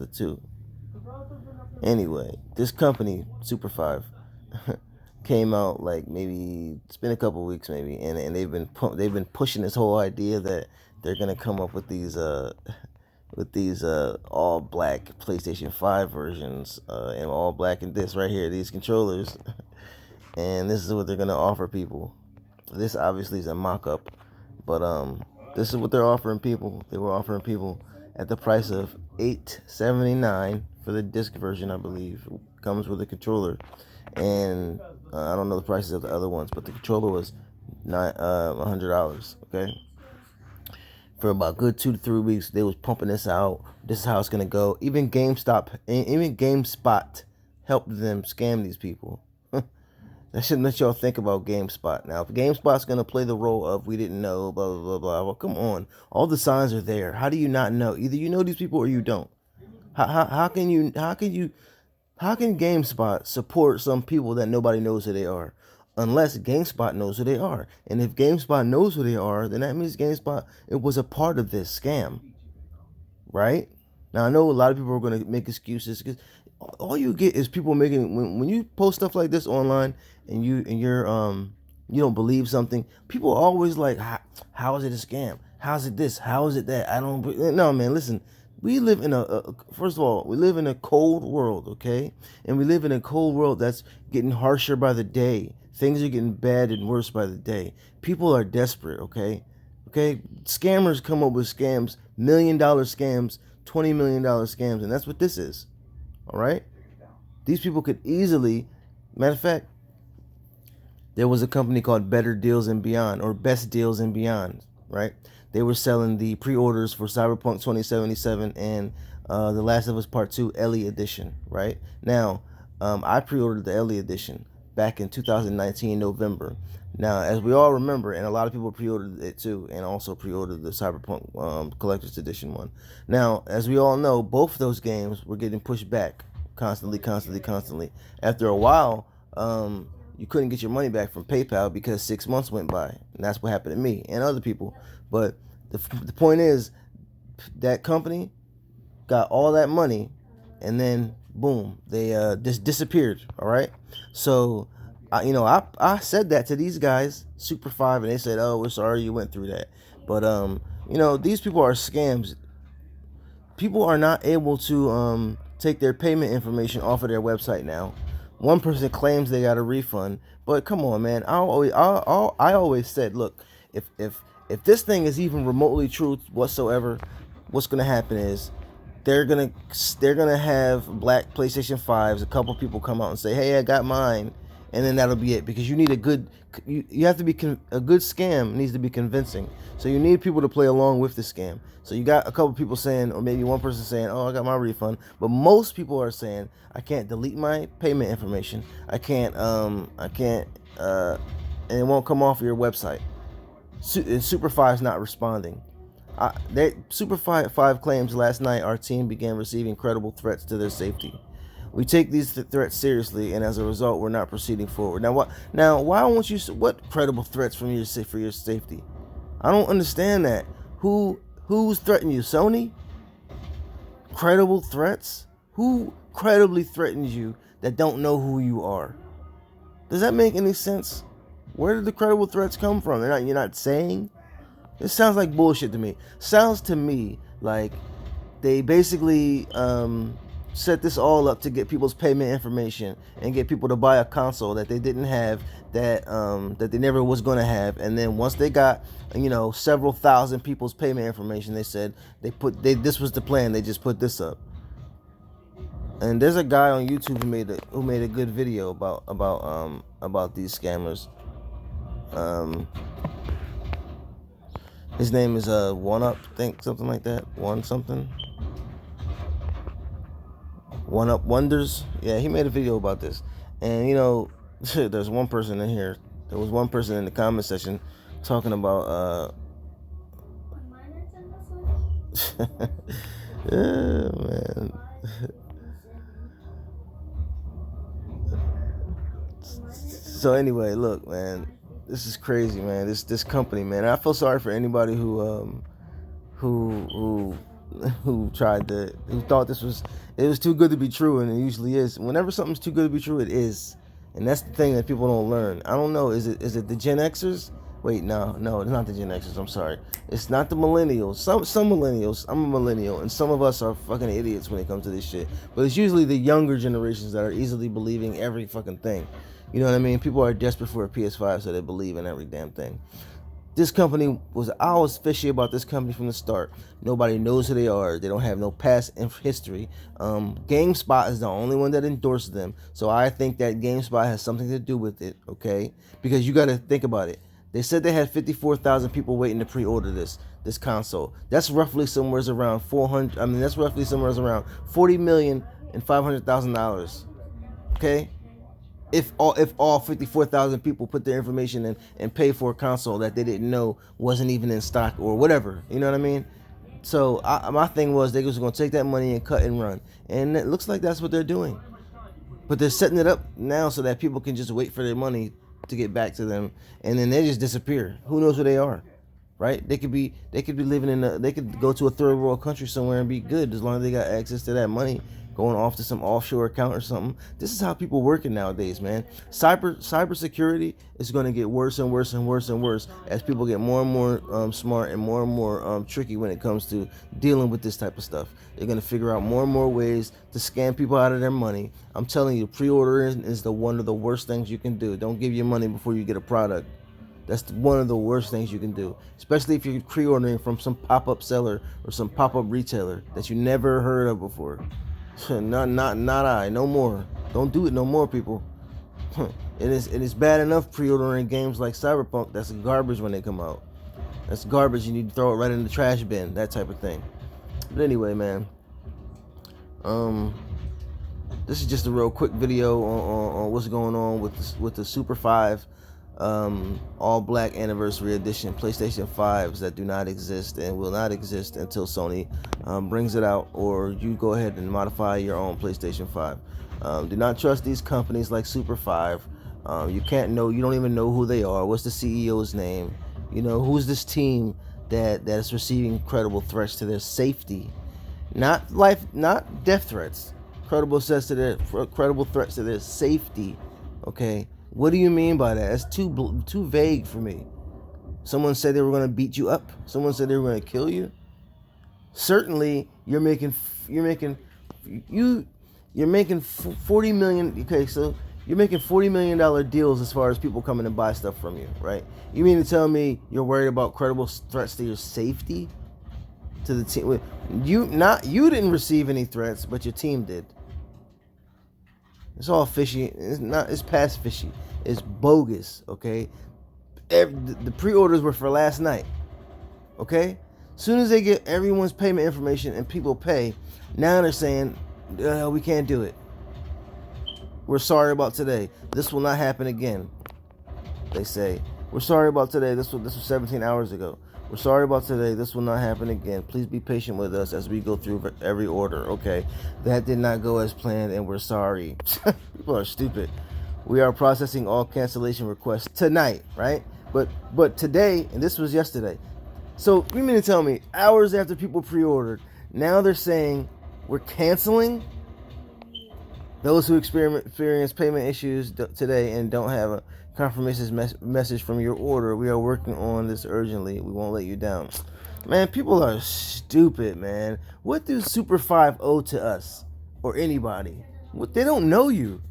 it too. Anyway, this company, SUP3R5, came out like maybe it's been a couple weeks maybe, and they've been pushing this whole idea that they're gonna come up with these all black PlayStation 5 versions, and all black and this right here, these controllers, and this is what they're gonna offer people. This obviously is a mock-up, but this is what they're offering people. They were offering people at the price of $879 for the disc version, I believe. It comes with a controller, and I don't know the prices of the other ones, but the controller was $100. Okay, for about good 2 to 3 weeks, they was pumping this out. This is how it's gonna go. Even GameSpot helped them scam these people. That shouldn't let y'all think about GameSpot. Now, if GameSpot's going to play the role of we didn't know, blah, blah, blah, blah, well, come on. All the signs are there. How do you not know? Either you know these people or you don't. How can GameSpot support some people that nobody knows who they are? Unless GameSpot knows who they are. And if GameSpot knows who they are, then that means GameSpot, it was a part of this scam. Right? Now, I know a lot of people are going to make excuses because all you get is people making, when you post stuff like this online and you don't believe something, people are always like, how is it a scam? How's it this? How is it that? No, man, listen, we live in first of all, we live in a cold world, okay? And we live in a cold world that's getting harsher by the day. Things are getting bad and worse by the day. People are desperate, okay? Okay? Scammers come up with scams, $1 million scams, $20 million scams, and that's what this is. All right? These people could easily, matter of fact, there was a company called Better Deals and Beyond, or Best Deals and Beyond, right? They were selling the pre-orders for Cyberpunk 2077 and The Last of Us Part 2 Ellie Edition, right? Now, I pre-ordered the Ellie Edition back in 2019 November. Now, as we all remember, and a lot of people pre-ordered it too, and also pre-ordered the Cyberpunk Collector's Edition one. Now, as we all know, both of those games were getting pushed back constantly. After a while, you couldn't get your money back from PayPal because 6 months went by, and that's what happened to me and other people. But the point is, that company got all that money, and then boom, they just disappeared. All right, so. I said that to these guys, SUP3R5, and they said, "Oh, we're sorry you went through that." But these people are scams. People are not able to take their payment information off of their website now. One person claims they got a refund, but come on, man. I always said, look, if this thing is even remotely true whatsoever, what's gonna happen is they're gonna have black PlayStation 5s. A couple people come out and say, "Hey, I got mine." And then that'll be it, because you need you have to be, a good scam needs to be convincing. So you need people to play along with the scam. So you got a couple people saying, or maybe one person saying, "Oh, I got my refund," but most people are saying, "I can't delete my payment information. I can't, and it won't come off of your website." SUP3R5 is not responding. SUP3R5 claims last night our team began receiving credible threats to their safety. We take these threats seriously, and as a result, we're not proceeding forward. Why won't you? What credible threats for your safety? I don't understand that. Who's threatening you? Sony? Credible threats? Who credibly threatens you that don't know who you are? Does that make any sense? Where did the credible threats come from? You're not saying? This sounds like bullshit to me. Sounds to me like they basically set this all up to get people's payment information and get people to buy a console that they didn't have, that they never was going to have. And then once they got several thousand people's payment information, they said this was the plan. They just put this up. And there's a guy on YouTube who made a good video about these scammers. His name is One Up, think something like that. One Up Wonders. Yeah, he made a video about this. And there's one person in here. There was one person in the comment section talking about yeah, man. So anyway, look, man, this is crazy, man. This company, man. I feel sorry for anybody who who thought it was too good to be true, and it usually is. Whenever something's too good to be true, it is. And that's the thing that people don't learn. I don't know. Is it the Gen Xers? Wait, no, it's not the Gen Xers. I'm sorry. It's not the millennials. Some millennials. I'm a millennial, and some of us are fucking idiots when it comes to this shit. But it's usually the younger generations that are easily believing every fucking thing. You know what I mean? People are desperate for a PS5, so they believe in every damn thing. This company I was fishy about this company from the start. Nobody knows who they are. They don't have no past history. GameSpot is the only one that endorsed them. So I think that GameSpot has something to do with it, okay? Because you got to think about it. They said they had 54,000 people waiting to pre-order this console. That's roughly somewhere around 400. I mean, that's roughly somewhere around $40,500,000. Okay? If all 54,000 people put their information in and pay for a console that they didn't know wasn't even in stock or whatever, you know what I mean? So my thing was they was going to take that money and cut and run, and it looks like that's what they're doing. But they're setting it up now so that people can just wait for their money to get back to them, and then they just disappear. Who knows where they are, right? They could be living they could go to a third world country somewhere and be good as long as they got access to that money going off to some offshore account or something. This is how people working nowadays, man. Cybersecurity is going to get worse and worse and worse and worse as people get more and more smart and more tricky when it comes to dealing with this type of stuff. They're going to figure out more and more ways to scam people out of their money. I'm telling you, pre-ordering is one of the worst things you can do. Don't give your money before you get a product. That's one of the worst things you can do, especially if you're pre-ordering from some pop-up seller or some pop-up retailer that you never heard of before. No more. Don't do it no more, people. It is bad enough pre-ordering games like Cyberpunk. That's garbage when they come out. That's garbage. You need to throw it right in the trash bin, that type of thing. But anyway, man, this is just a real quick video on what's going on with the SUP3R5 all black Anniversary Edition PlayStation 5s that do not exist and will not exist until Sony brings it out, or you go ahead and modify your own PlayStation 5. Do not trust these companies like SUP3R5. You don't even know who they are. What's the CEO's name? You know, who's this team that is receiving credible threats to their safety, not death threats. Credible threats to their safety. Okay. What do you mean by that? That's too vague for me. Someone said they were going to beat you up. Someone said they were going to kill you. Certainly, you're making 40 million. Okay, so you're making $40 million deals as far as people coming to buy stuff from you, right? You mean to tell me you're worried about credible threats to your safety, to the team? You didn't receive any threats, but your team did. It's all fishy. It's past fishy. It's bogus, okay? The pre-orders were for last night, okay? Soon as they get everyone's payment information and people pay, now they're saying, we can't do it. We're sorry about today. This will not happen again. They say, we're sorry about today. This was 17 hours ago. We're sorry about today. This will not happen again. Please be patient with us as we go through every order. Okay, that did not go as planned, and we're sorry. People are stupid. We are processing all cancellation requests tonight, right? But today, and this was yesterday. So you mean to tell me hours after people pre-ordered, now they're saying we're canceling? Those who experience payment issues today and don't have a confirmation message from your order, we are working on this urgently. We won't let you down. Man, people are stupid, man. What do SUP3R5 owe to us or anybody? They don't know you.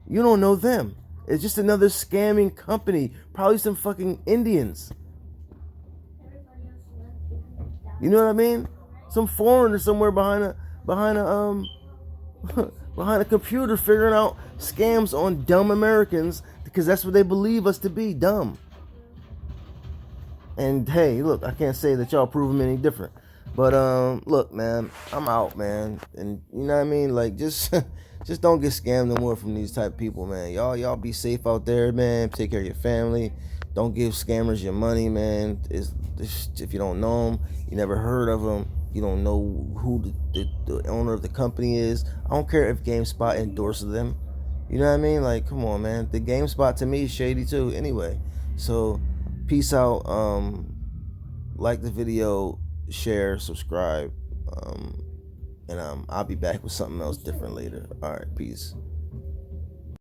You don't know them. It's just another scamming company. Probably some fucking Indians. You know what I mean? Some foreigner somewhere behind a behind a computer figuring out scams on dumb Americans, because that's what they believe us to be, dumb. And hey, look, I can't say that y'all prove them any different. But look, man, I'm out, man. And you know what I mean? Like, just don't get scammed no more from these type of people, man. Y'all be safe out there, man. Take care of your family. Don't give scammers your money, man. If you don't know them, you never heard of them, you don't know who the owner of the company is. I don't care if GameSpot endorses them. You know what I mean? Like, come on, man. The GameSpot to me is shady too. Anyway, so peace out. Like the video, share, subscribe. And I'll be back with something else different later. All right, peace.